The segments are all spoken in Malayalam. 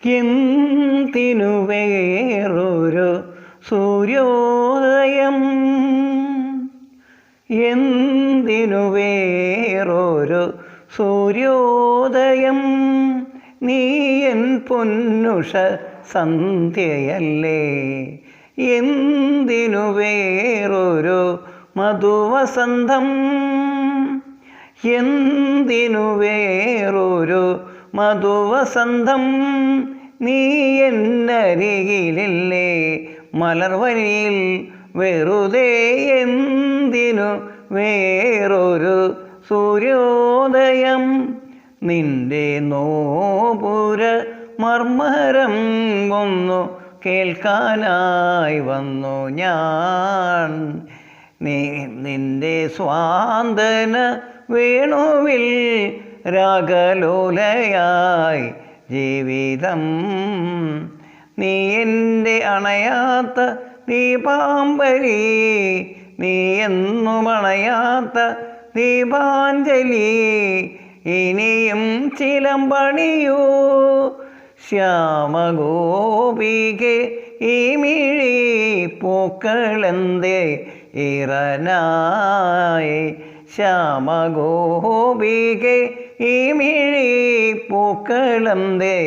എന്തിനു വേറൊരു സൂര്യോദയം, എന്തിനു വേറൊരു സൂര്യോദയം, നീ എൻ പൊന്നുഷ സന്ധ്യയല്ലേ. എന്തിനു വേറൊരു മധുവസന്തം, എന്തിനു വേറൊരു മധുവസന്തം, നീ എന്നരികിലില്ലേ മലർവനിയിൽ വെറുതെ. എന്തിനു വേറൊരു സൂര്യോദയം, നിന്റെ നോപുര മർമ്മരം ഒന്നു കേൾക്കാനായി വന്നു ഞാൻ. നിന്റെ സ്വാന്തന വേണുവിൽ രാഗലോലയായി ജീവിതം. നീ എൻ്റെ അണയാത്ത ദീപാമ്പലി, നീ എന്നും അണയാത്ത ദീപാഞ്ജലി. ഇനിയും ചിലമ്പണിയൂ ശ്യാമഗോപികെ, ഈ മിഴി പൂക്കളെന്തേ ഇറനായി. ശ്യാമഗോപികെ, ഈ മിഴി പൂക്കളെന്തേ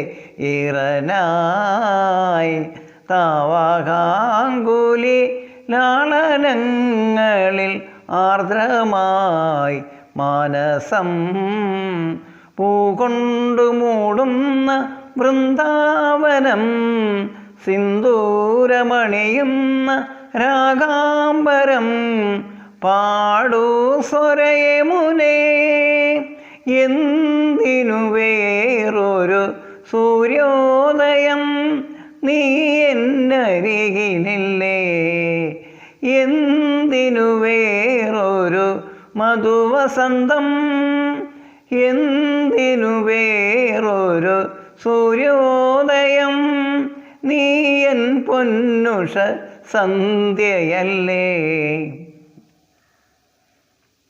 ഇറനായി. താവകാങ്കുലി ലാളനങ്ങളിൽ ആർദ്രമായി മാനസം, പൂകൊണ്ടു മൂടുന്ന വൃന്ദാവനം, സിന്ദൂരമണിയുന്ന രാഗാംബരം. പാടൂ സ്വരയമുനേ, എന്തിനു വേറൊരു സൂര്യോദയം, നീ എന്നരികിലില്ലേ. എന്തിനു വേറൊരു മധുവസന്തം, എന്തിനു വേറൊരു സൂര്യോദയം, നീ എൻ പൊന്നുഷ സന്ധ്യയല്ലേ.